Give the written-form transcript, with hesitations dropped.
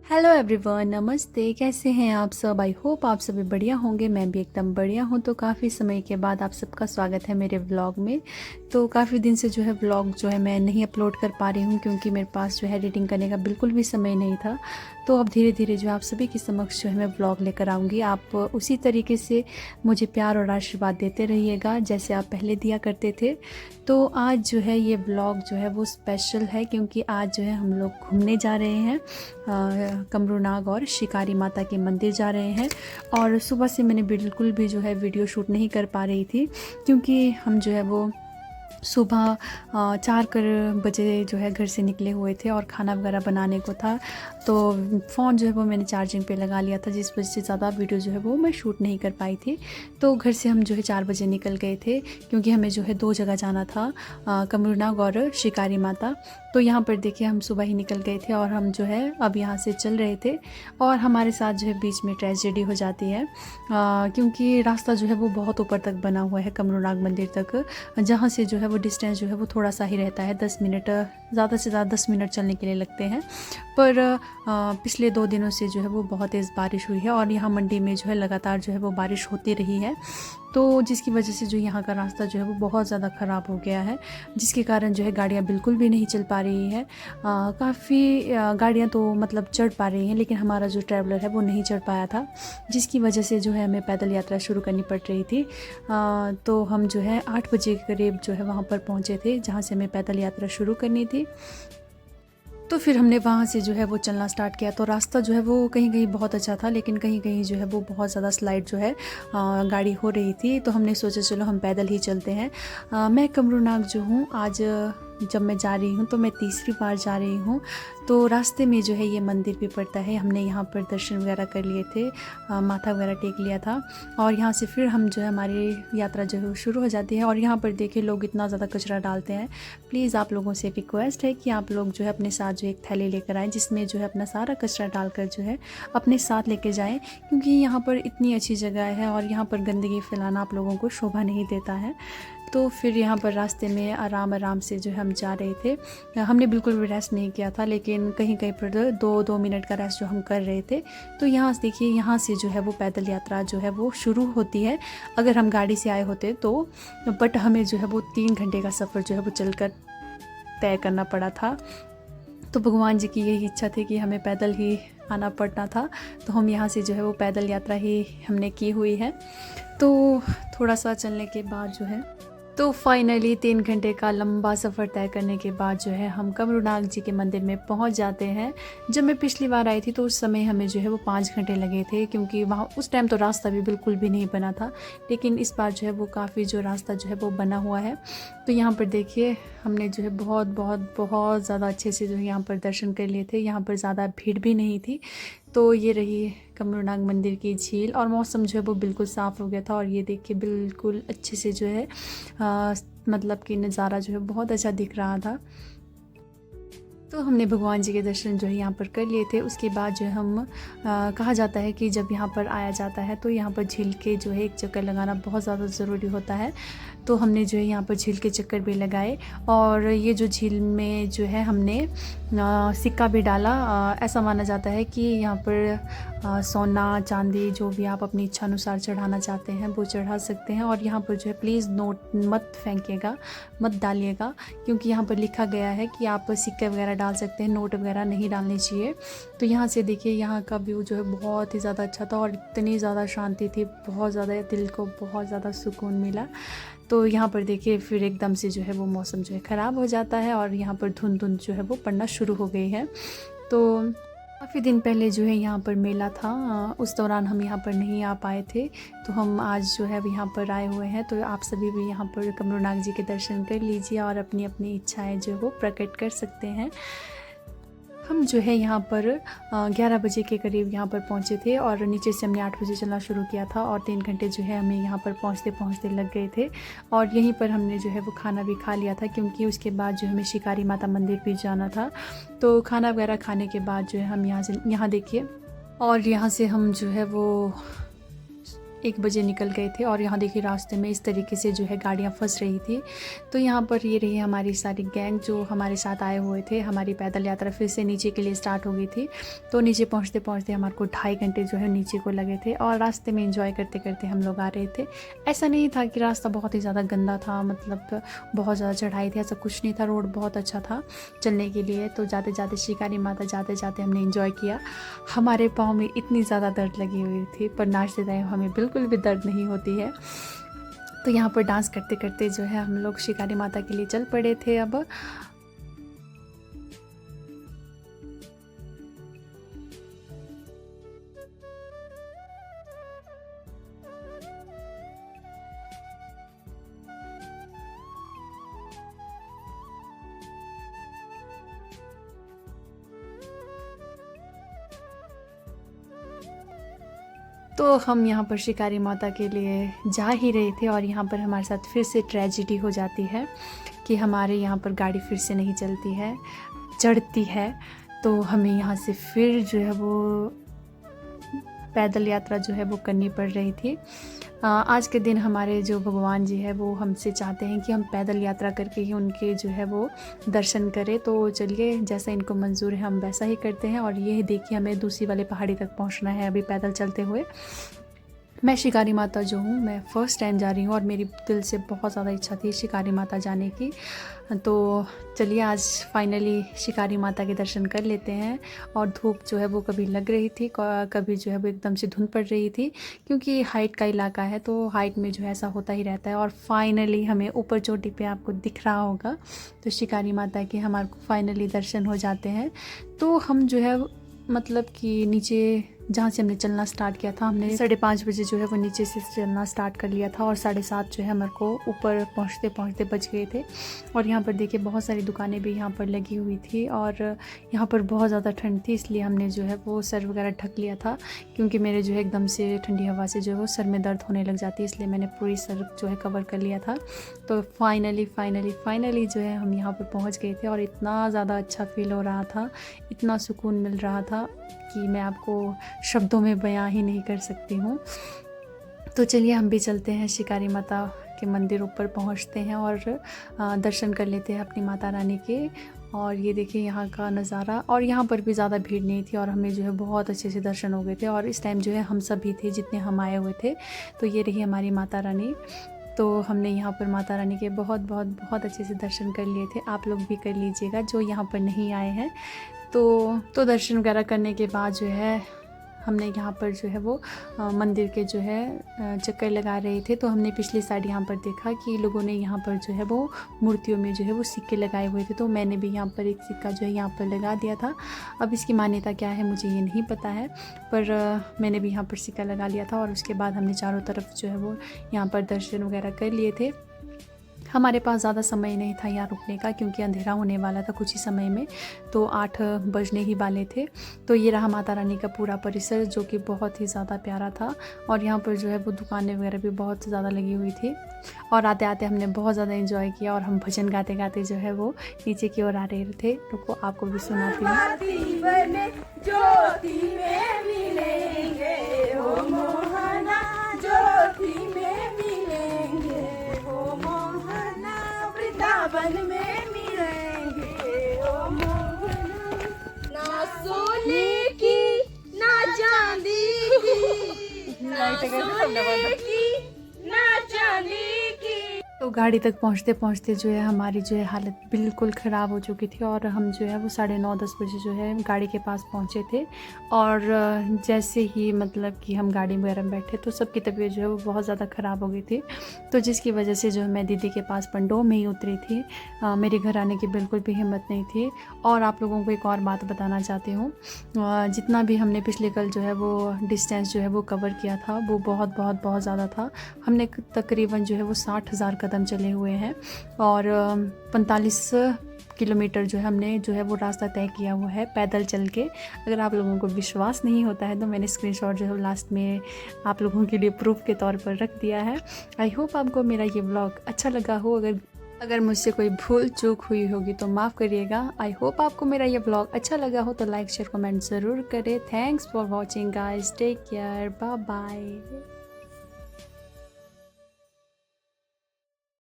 Hello everyone, नमस्ते। कैसे हैं आप सब? आई होप आप सभी बढ़िया होंगे। मैं भी एकदम बढ़िया हूँ। तो काफ़ी समय के बाद आप सबका स्वागत है मेरे व्लॉग में। तो काफ़ी दिन से जो है व्लॉग जो है मैं नहीं अपलोड कर पा रही हूँ, क्योंकि मेरे पास जो है एडिटिंग करने का बिल्कुल भी समय नहीं था। तो अब धीरे धीरे जो आप सभी के समक्ष जो है मैं व्लॉग लेकर आऊँगी। आप उसी तरीके से मुझे प्यार और आशीर्वाद देते रहिएगा जैसे आप पहले दिया करते थे। तो आज जो है ये व्लॉग जो है वो स्पेशल है, क्योंकि आज जो है हम लोग घूमने जा रहे हैं। कमरूनाग और शिकारी माता के मंदिर जा रहे हैं। और सुबह से मैंने बिल्कुल भी जो है वीडियो शूट नहीं कर पा रही थी, क्योंकि हम जो है वो सुबह 4 बजे जो है घर से निकले हुए थे और खाना वगैरह बनाने को था। तो फ़ोन जो है वो मैंने चार्जिंग पे लगा लिया था, जिस वजह से ज़्यादा वीडियो जो है वो मैं शूट नहीं कर पाई थी। तो घर से हम जो है 4 बजे निकल गए थे, क्योंकि हमें जो है 2 जगह जाना था, कमरूनाग और शिकारी माता। तो यहाँ पर देखिए हम सुबह ही निकल गए थे और हम जो है अब यहाँ से चल रहे थे। और हमारे साथ जो है बीच में ट्रेजेडी हो जाती है, क्योंकि रास्ता जो है वो बहुत ऊपर तक बना हुआ है कमरूनाग मंदिर तक, जहाँ से जो है वो डिस्टेंस जो है वो थोड़ा सा ही रहता है। 10 मिनट, ज़्यादा से ज़्यादा 10 मिनट चलने के लिए लगते हैं। पर पिछले 2 दिनों से जो है वो बहुत तेज़ बारिश हुई है और यहाँ मंडी में जो है लगातार जो है वो बारिश होती रही है। तो जिसकी वजह से जो यहाँ का रास्ता जो है वो बहुत ज़्यादा ख़राब हो गया है, जिसके कारण जो है गाड़ियाँ बिल्कुल भी नहीं चल पा रही है। काफ़ी गाड़ियाँ तो मतलब चढ़ पा रही हैं, लेकिन हमारा जो ट्रैवलर है वो नहीं चढ़ पाया था, जिसकी वजह से जो है हमें पैदल यात्रा शुरू करनी पड़ रही थी। तो हम जो है 8 बजे के करीब जो है वहाँ पर पहुँचे थे, जहाँ से हमें पैदल यात्रा शुरू करनी थी। तो फिर हमने वहाँ से जो है वो चलना स्टार्ट किया। तो रास्ता जो है वो कहीं कहीं बहुत अच्छा था, लेकिन कहीं कहीं जो है वो बहुत ज़्यादा स्लाइड जो है गाड़ी हो रही थी। तो हमने सोचा चलो हम पैदल ही चलते हैं। मैं कमरूनाग जो हूँ आज जब मैं जा रही हूँ तो मैं तीसरी बार जा रही हूँ। तो रास्ते में जो है ये मंदिर भी पड़ता है। हमने यहाँ पर दर्शन वगैरह कर लिए थे, माथा वगैरह टेक लिया था। और यहाँ से फिर हम जो है हमारी यात्रा जो है शुरू हो जाती है। और यहाँ पर देखिए लोग इतना ज़्यादा कचरा डालते हैं। प्लीज़ आप लोगों से रिक्वेस्ट है कि आप लोग जो है अपने साथ जो एक थैली लेकर आएँ, जिसमें जो है अपना सारा कचरा डालकर जो है अपने साथ लेके जाएँ, क्योंकि यहाँ पर इतनी अच्छी जगह है और यहाँ पर गंदगी फैलाना आप लोगों को शोभा नहीं देता है। तो फिर यहाँ पर रास्ते में आराम आराम से जो है हम जा रहे थे। हमने बिल्कुल भी रेस्ट नहीं किया था, लेकिन कहीं कहीं पर 2-2 मिनट का रेस्ट जो हम कर रहे थे। तो यहाँ से देखिए, यहाँ से जो है वो पैदल यात्रा जो है वो शुरू होती है, अगर हम गाड़ी से आए होते तो। बट हमें जो है वो 3 घंटे का सफ़र जो है वो चलकर तय करना पड़ा था। तो भगवान जी की यही इच्छा थी कि हमें पैदल ही आना पड़ना था। तो हम यहाँ से जो है वो पैदल यात्रा ही हमने की हुई है। तो थोड़ा सा चलने के बाद जो है, तो फाइनली 3 घंटे का लंबा सफ़र तय करने के बाद जो है हम कमरूनाग जी के मंदिर में पहुंच जाते हैं। जब मैं पिछली बार आई थी तो उस समय हमें जो है वो 5 घंटे लगे थे, क्योंकि वहाँ उस टाइम तो रास्ता भी बिल्कुल भी नहीं बना था। लेकिन इस बार जो है वो काफ़ी जो रास्ता जो है वो बना हुआ है। तो यहाँ पर देखिए हमने जो है बहुत बहुत बहुत ज़्यादा अच्छे से जो है यहाँ पर दर्शन कर लिए थे। यहाँ पर ज़्यादा भीड़ भी नहीं थी। तो ये रही कमरूनाग मंदिर की झील, और मौसम जो है वो बिल्कुल साफ़ हो गया था। और ये देखिए बिल्कुल अच्छे से जो है मतलब कि नज़ारा जो है बहुत अच्छा दिख रहा था। तो हमने भगवान जी के दर्शन जो है यहाँ पर कर लिए थे। उसके बाद जो है हम कहा जाता है कि जब यहाँ पर आया जाता है तो यहाँ पर झील के जो है एक चक्कर लगाना बहुत ज़्यादा ज़रूरी होता है। तो हमने जो है यहाँ पर झील के चक्कर भी लगाए। और ये जो झील में जो है हमने सिक्का भी डाला। ऐसा माना जाता है कि यहाँ पर सोना चांदी जो भी आप अपनी इच्छा अनुसार चढ़ाना चाहते हैं वो चढ़ा सकते हैं। और यहाँ पर जो है प्लीज़ नोट मत फेंकिएगा, मत डालिएगा, क्योंकि यहाँ पर लिखा गया है कि आप सिक्के वगैरह डाल सकते हैं, नोट वगैरह नहीं डालनी चाहिए। तो यहाँ से देखिए यहाँ का व्यू जो है बहुत ही ज़्यादा अच्छा था और इतनी ज़्यादा शांति थी, बहुत ज़्यादा दिल को बहुत ज़्यादा सुकून मिला। तो यहाँ पर देखिए फिर एकदम से जो है वो मौसम जो है ख़राब हो जाता है और यहाँ पर धुंध धुंध जो है वो पड़ना शुरू हो गई है। तो काफ़ी दिन पहले जो है यहाँ पर मेला था, उस दौरान हम यहाँ पर नहीं आ पाए थे। तो हम आज जो है यहाँ पर आए हुए हैं। तो आप सभी भी यहाँ पर कमरूनाग जी के दर्शन कर लीजिए और अपनी अपनी इच्छाएं जो है वो प्रकट कर सकते हैं। हम जो है यहाँ पर 11 बजे के करीब यहाँ पर पहुँचे थे और नीचे से हमने 8 बजे चलना शुरू किया था और 3 घंटे जो है हमें यहाँ पर पहुँचते पहुँचते लग गए थे। और यहीं पर हमने जो है वो खाना भी खा लिया था, क्योंकि उसके बाद जो हमें शिकारी माता मंदिर भी जाना था। तो खाना वगैरह खाने के बाद जो है हम यहाँ देखिए, और यहाँ से हम जो है वो 1 बजे निकल गए थे और यहाँ देखिए रास्ते में इस तरीके से जो है गाड़ियाँ फंस रही थी। तो यहाँ पर ये रही हमारी सारी गैंग जो हमारे साथ आए हुए थे। हमारी पैदल यात्रा फिर से नीचे के लिए स्टार्ट हो गई थी। तो नीचे पहुँचते पहुँचते हमारे को 2.5 घंटे जो है नीचे को लगे थे और रास्ते में एंजॉय करते करते हम लोग आ रहे थे। ऐसा नहीं था कि रास्ता बहुत ही ज़्यादा गंदा था, मतलब बहुत ज़्यादा चढ़ाई थी, ऐसा कुछ नहीं था। रोड बहुत अच्छा था चलने के लिए। तो जाते जाते शिकारी माता जाते जाते हमने एंजॉय किया। हमारे पाँव में इतनी ज़्यादा दर्द लगी हुई थी, पर नाचते टाइम हमें बिल्कुल भी दर्द नहीं होती है। तो यहाँ पर डांस करते करते जो है हम लोग शिकारी माता के लिए चल पड़े थे। अब तो हम यहाँ पर शिकारी माता के लिए जा ही रहे थे और यहाँ पर हमारे साथ फिर से ट्रेजिडी हो जाती है कि हमारे यहाँ पर गाड़ी फिर से नहीं चलती है, चढ़ती है। तो हमें यहाँ से फिर जो है वो पैदल यात्रा जो है वो करनी पड़ रही थी। आज के दिन हमारे जो भगवान जी है वो हमसे चाहते हैं कि हम पैदल यात्रा करके ही उनके जो है वो दर्शन करें। तो चलिए, जैसा इनको मंजूर है हम वैसा ही करते हैं। और ये देखिए हमें दूसरी वाली पहाड़ी तक पहुंचना है अभी पैदल चलते हुए। मैं शिकारी माता जो हूँ, मैं फ़र्स्ट टाइम जा रही हूँ और मेरी दिल से बहुत ज़्यादा इच्छा थी शिकारी माता जाने की। तो चलिए आज फाइनली शिकारी माता के दर्शन कर लेते हैं। और धूप जो है वो कभी लग रही थी, कभी जो है वो एकदम से धुंध पड़ रही थी, क्योंकि हाइट का इलाका है तो हाइट में जो है ऐसा होता ही रहता है। और फाइनली हमें ऊपर चोटी पे आपको दिख रहा होगा तो शिकारी माता के हमारे को फाइनली दर्शन हो जाते हैं। तो हम जो है मतलब कि नीचे जहाँ से हमने चलना स्टार्ट किया था, हमने 5:30 बजे जो है वो नीचे से चलना स्टार्ट कर लिया था और 7:30 जो है हमारे को ऊपर पहुँचते पहुँचते बच गए थे। और यहाँ पर देखिए बहुत सारी दुकानें भी यहाँ पर लगी हुई थी और यहाँ पर बहुत ज़्यादा ठंड थी, इसलिए हमने जो है वो सर वगैरह ढक लिया था, क्योंकि मेरे जो है एकदम से ठंडी हवा से जो है वो सर में दर्द होने लग जाती है, इसलिए मैंने पूरी सर जो है कवर कर लिया था। तो फाइनली जो है हम यहाँ पर पहुँच गए थे और इतना ज़्यादा अच्छा फील हो रहा था, इतना सुकून मिल रहा था कि मैं आपको शब्दों में बयां ही नहीं कर सकती हूँ। तो चलिए हम भी चलते हैं शिकारी माता के मंदिर, ऊपर पहुँचते हैं और दर्शन कर लेते हैं अपनी माता रानी के। और ये देखिए यहाँ का नज़ारा, और यहाँ पर भी ज़्यादा भीड़ नहीं थी और हमें जो है बहुत अच्छे से दर्शन हो गए थे। और इस टाइम जो है हम सभी थे जितने हम आए हुए थे। तो ये रही हमारी माता रानी। तो हमने यहाँ पर माता रानी के बहुत अच्छे से दर्शन कर लिए थे। आप लोग भी कर लीजिएगा जो यहाँ पर नहीं आए हैं। तो दर्शन वगैरह करने के बाद जो है हमने यहाँ पर जो है वो मंदिर के जो है चक्कर लगा रहे थे। तो हमने पिछली साइड यहाँ पर देखा कि लोगों ने यहाँ पर जो है वो मूर्तियों में जो है वो सिक्के लगाए हुए थे। तो मैंने भी यहाँ पर एक सिक्का जो है यहाँ पर लगा दिया था। अब इसकी मान्यता क्या है मुझे ये नहीं पता है, पर मैंने भी यहाँ पर सिक्का लगा लिया था। और उसके बाद हमने चारों तरफ जो है वो यहाँ पर दर्शन वगैरह कर लिए थे। हमारे पास ज़्यादा समय नहीं था यहाँ रुकने का, क्योंकि अंधेरा होने वाला था कुछ ही समय में, तो 8 बजने ही वाले थे। तो ये रहा माता रानी का पूरा परिसर, जो कि बहुत ही ज़्यादा प्यारा था। और यहाँ पर जो है वो दुकानें वगैरह भी बहुत ज़्यादा लगी हुई थी। और आते आते हमने बहुत ज़्यादा एंजॉय किया और हम भजन गाते गाते जो है वो नीचे की ओर आ रहे थे। रुको आपको भी सुनाती वन में मिलेंगे ओ मोहना, ना सोने की ना चांदी की, ना सोने की ना चांदी की। तो गाड़ी तक पहुंचते पहुंचते जो है हमारी जो है हालत बिल्कुल ख़राब हो चुकी थी। और हम जो है वो 9:30-10 बजे जो है गाड़ी के पास पहुंचे थे। और जैसे ही मतलब कि हम गाड़ी वगैरह में बैठे तो सबकी तबीयत जो है वो बहुत ज़्यादा ख़राब हो गई थी। तो जिसकी वजह से जो है मैं दीदी के पास पंडोह में ही उतरी थी। मेरे घर आने की बिल्कुल भी हिम्मत नहीं थी। और आप लोगों को एक और बात बताना चाहती हूँ, जितना भी हमने पिछले कल जो है वो डिस्टेंस जो है वो कवर किया था वो बहुत ज़्यादा था। हमने तकरीबन जो है वो 60,000 कदम चले हुए हैं और 45 किलोमीटर जो है हमने जो है वो रास्ता तय किया हुआ है पैदल चल के। अगर आप लोगों को विश्वास नहीं होता है तो मैंने स्क्रीनशॉट जो है लास्ट में आप लोगों के लिए प्रूफ के तौर पर रख दिया है। आई होप आपको मेरा ये व्लॉग अच्छा लगा हो। अगर मुझसे कोई भूल चूक हुई होगी तो माफ़ करिएगा। आई होप आपको मेरा ये व्लॉग अच्छा लगा हो तो लाइक शेयर कमेंट ज़रूर करें। Thanks for watching guys, take care, bye bye.